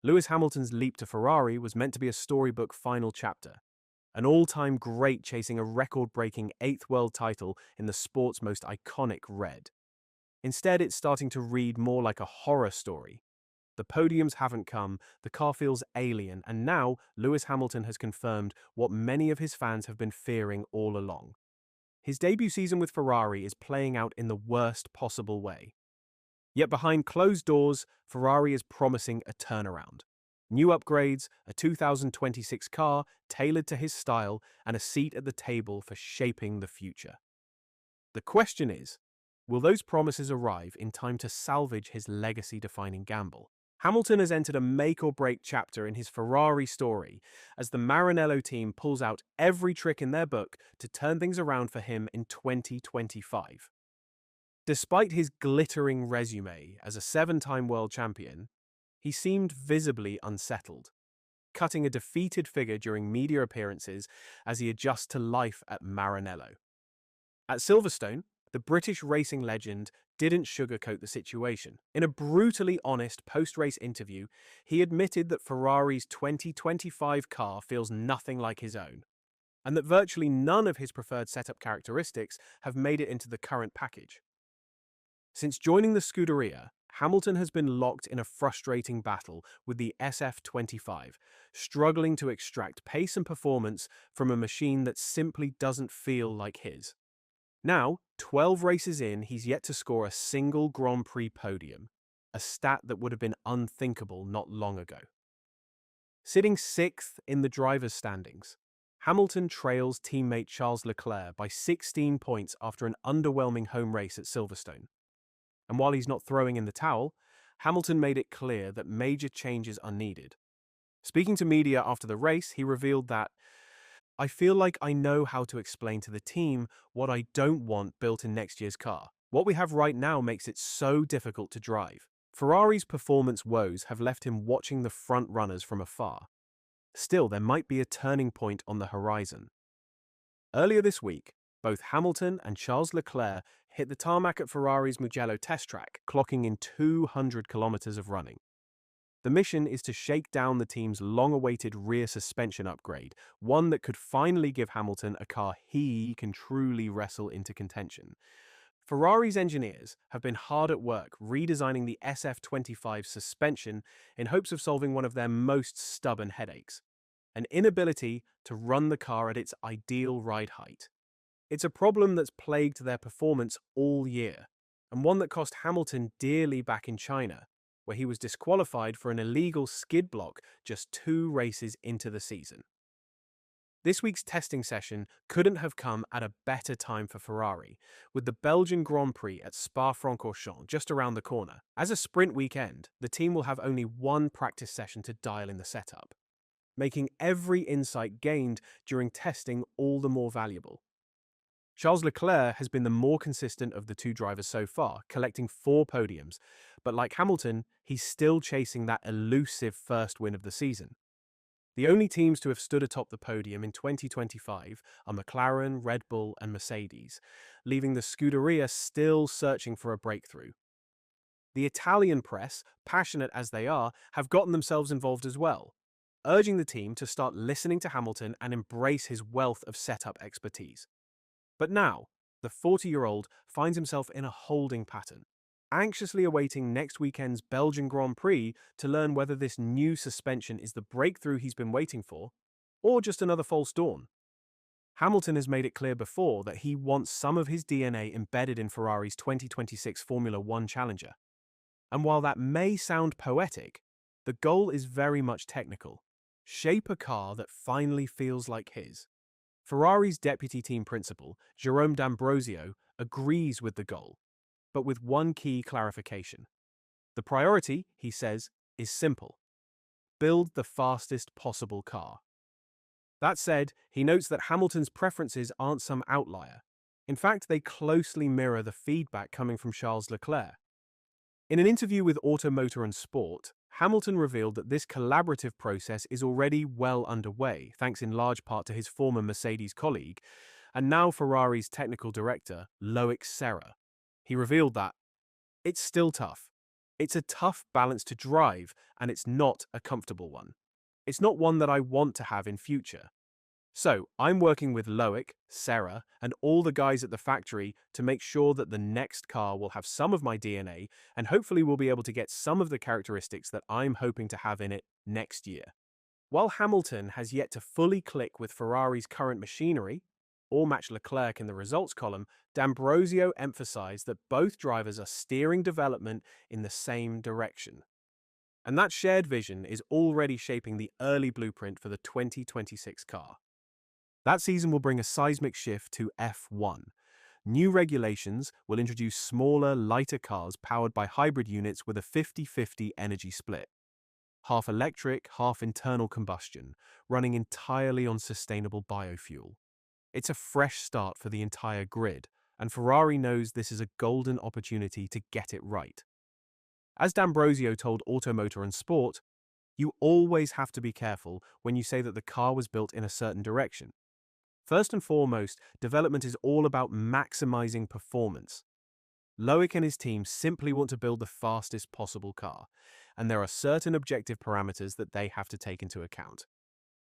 Lewis Hamilton's leap to Ferrari was meant to be a storybook final chapter, an all-time great chasing a record-breaking eighth world title in the sport's most iconic red. Instead, it's starting to read more like a horror story. The podiums haven't come, the car feels alien, and now Lewis Hamilton has confirmed what many of his fans have been fearing all along. His debut season with Ferrari is playing out in the worst possible way. Yet behind closed doors, Ferrari is promising a turnaround. New upgrades, a 2026 car tailored to his style, and a seat at the table for shaping the future. The question is, will those promises arrive in time to salvage his legacy-defining gamble? Hamilton has entered a make-or-break chapter in his Ferrari story as the Maranello team pulls out every trick in their book to turn things around for him in 2025. Despite his glittering resume as a seven-time world champion, he seemed visibly unsettled, cutting a defeated figure during media appearances as he adjusts to life at Maranello. At Silverstone, the British racing legend didn't sugarcoat the situation. In a brutally honest post-race interview, he admitted that Ferrari's 2025 car feels nothing like his own, and that virtually none of his preferred setup characteristics have made it into the current package. Since joining the Scuderia, Hamilton has been locked in a frustrating battle with the SF25, struggling to extract pace and performance from a machine that simply doesn't feel like his. Now, 12 races in, he's yet to score a single Grand Prix podium, a stat that would have been unthinkable not long ago. Sitting sixth in the drivers' standings, Hamilton trails teammate Charles Leclerc by 16 points after an underwhelming home race at Silverstone. And while he's not throwing in the towel, Hamilton made it clear that major changes are needed. Speaking to media after the race, he revealed that, "I feel like I know how to explain to the team what I don't want built in next year's car. What we have right now makes it so difficult to drive." Ferrari's performance woes have left him watching the front runners from afar. Still, there might be a turning point on the horizon. Earlier this week, both Hamilton and Charles Leclerc hit the tarmac at Ferrari's Mugello test track, clocking in 200 kilometers of running. The mission is to shake down the team's long-awaited rear suspension upgrade, one that could finally give Hamilton a car he can truly wrestle into contention. Ferrari's engineers have been hard at work redesigning the SF25 suspension in hopes of solving one of their most stubborn headaches: an inability to run the car at its ideal ride height. It's a problem that's plagued their performance all year, and one that cost Hamilton dearly back in China, where he was disqualified for an illegal skid block just 2 races into the season. This week's testing session couldn't have come at a better time for Ferrari, with the Belgian Grand Prix at Spa-Francorchamps just around the corner. As a sprint weekend, the team will have only one practice session to dial in the setup, making every insight gained during testing all the more valuable. Charles Leclerc has been the more consistent of the two drivers so far, collecting 4 podiums, but like Hamilton, he's still chasing that elusive first win of the season. The only teams to have stood atop the podium in 2025 are McLaren, Red Bull, and Mercedes, leaving the Scuderia still searching for a breakthrough. The Italian press, passionate as they are, have gotten themselves involved as well, urging the team to start listening to Hamilton and embrace his wealth of setup expertise. But now, the 40-year-old finds himself in a holding pattern, anxiously awaiting next weekend's Belgian Grand Prix to learn whether this new suspension is the breakthrough he's been waiting for, or just another false dawn. Hamilton has made it clear before that he wants some of his DNA embedded in Ferrari's 2026 Formula One Challenger. And while that may sound poetic, the goal is very much technical: shape a car that finally feels like his. Ferrari's deputy team principal, Jerome D'Ambrosio, agrees with the goal, but with one key clarification. The priority, he says, is simple: build the fastest possible car. That said, he notes that Hamilton's preferences aren't some outlier. In fact, they closely mirror the feedback coming from Charles Leclerc. In an interview with Auto, Motor and Sport, Hamilton revealed that this collaborative process is already well underway, thanks in large part to his former Mercedes colleague, and now Ferrari's technical director, Loic Serra. He revealed that it's still tough. It's a tough balance to drive, and it's not a comfortable one. It's not one that I want to have in future. So, I'm working with Loic, Sarah, and all the guys at the factory to make sure that the next car will have some of my DNA and hopefully we'll be able to get some of the characteristics that I'm hoping to have in it next year. While Hamilton has yet to fully click with Ferrari's current machinery, or match Leclerc in the results column, D'Ambrosio emphasized that both drivers are steering development in the same direction. And that shared vision is already shaping the early blueprint for the 2026 car. That season will bring a seismic shift to F1. New regulations will introduce smaller, lighter cars powered by hybrid units with a 50-50 energy split. Half electric, half internal combustion, running entirely on sustainable biofuel. It's a fresh start for the entire grid, and Ferrari knows this is a golden opportunity to get it right. As D'Ambrosio told Automotor and Sport, you always have to be careful when you say that the car was built in a certain direction. First and foremost, development is all about maximizing performance. Loic and his team simply want to build the fastest possible car, and there are certain objective parameters that they have to take into account.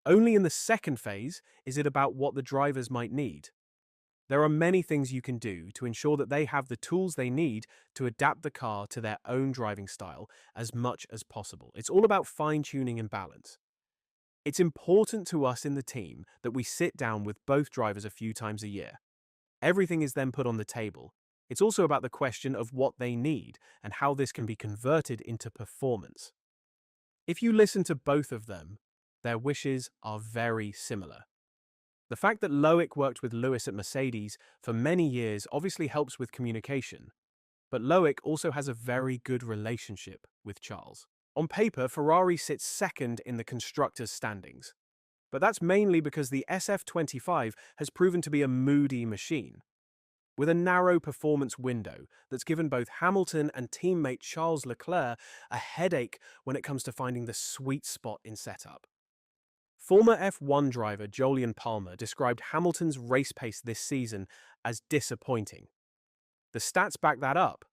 Only in the second phase is it about what the drivers might need. There are many things you can do to ensure that they have the tools they need to adapt the car to their own driving style as much as possible. It's all about fine-tuning and balance. It's important to us in the team that we sit down with both drivers a few times a year. Everything is then put on the table. It's also about the question of what they need and how this can be converted into performance. If you listen to both of them, their wishes are very similar. The fact that Loic worked with Lewis at Mercedes for many years obviously helps with communication, but Loic also has a very good relationship with Charles. On paper, Ferrari sits second in the constructors' standings, but that's mainly because the SF25 has proven to be a moody machine, with a narrow performance window that's given both Hamilton and teammate Charles Leclerc a headache when it comes to finding the sweet spot in setup. Former F1 driver Jolyon Palmer described Hamilton's race pace this season as disappointing. The stats back that up.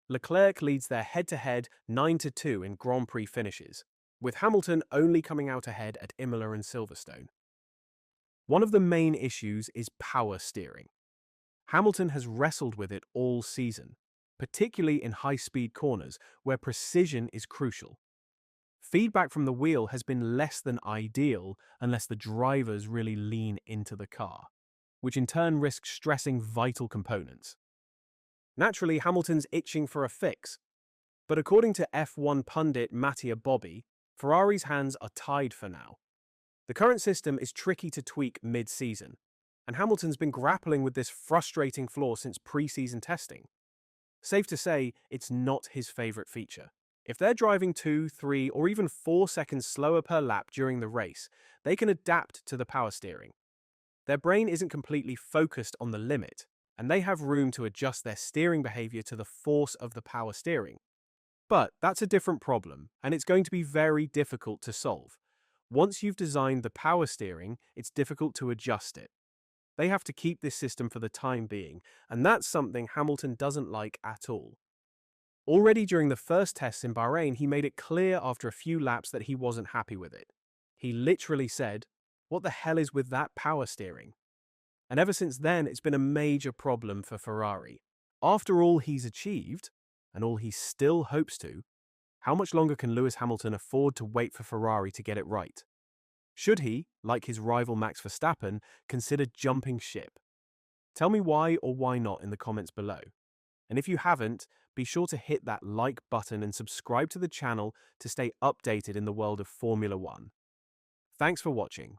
Leclerc leads their head-to-head 9-2 in Grand Prix finishes, with Hamilton only coming out ahead at Imola and Silverstone. One of the main issues is power steering. Hamilton has wrestled with it all season, particularly in high-speed corners where precision is crucial. Feedback from the wheel has been less than ideal unless the drivers really lean into the car, which in turn risks stressing vital components. Naturally, Hamilton's itching for a fix, but according to F1 pundit Mattia Bobby, Ferrari's hands are tied for now. The current system is tricky to tweak mid-season, and Hamilton's been grappling with this frustrating flaw since pre-season testing. Safe to say, it's not his favorite feature. If they're driving 2, 3, or even 4 seconds slower per lap during the race, they can adapt to the power steering. Their brain isn't completely focused on the limit, and they have room to adjust their steering behavior to the force of the power steering. But that's a different problem, and it's going to be very difficult to solve. Once you've designed the power steering, it's difficult to adjust it. They have to keep this system for the time being, and that's something Hamilton doesn't like at all. Already during the first tests in Bahrain, he made it clear after a few laps that he wasn't happy with it. He literally said, "What the hell is with that power steering?" And ever since then, it's been a major problem for Ferrari. After all he's achieved, and all he still hopes to, how much longer can Lewis Hamilton afford to wait for Ferrari to get it right? Should he, like his rival Max Verstappen, consider jumping ship? Tell me why or why not in the comments below. And if you haven't, be sure to hit that like button and subscribe to the channel to stay updated in the world of Formula One. Thanks for watching.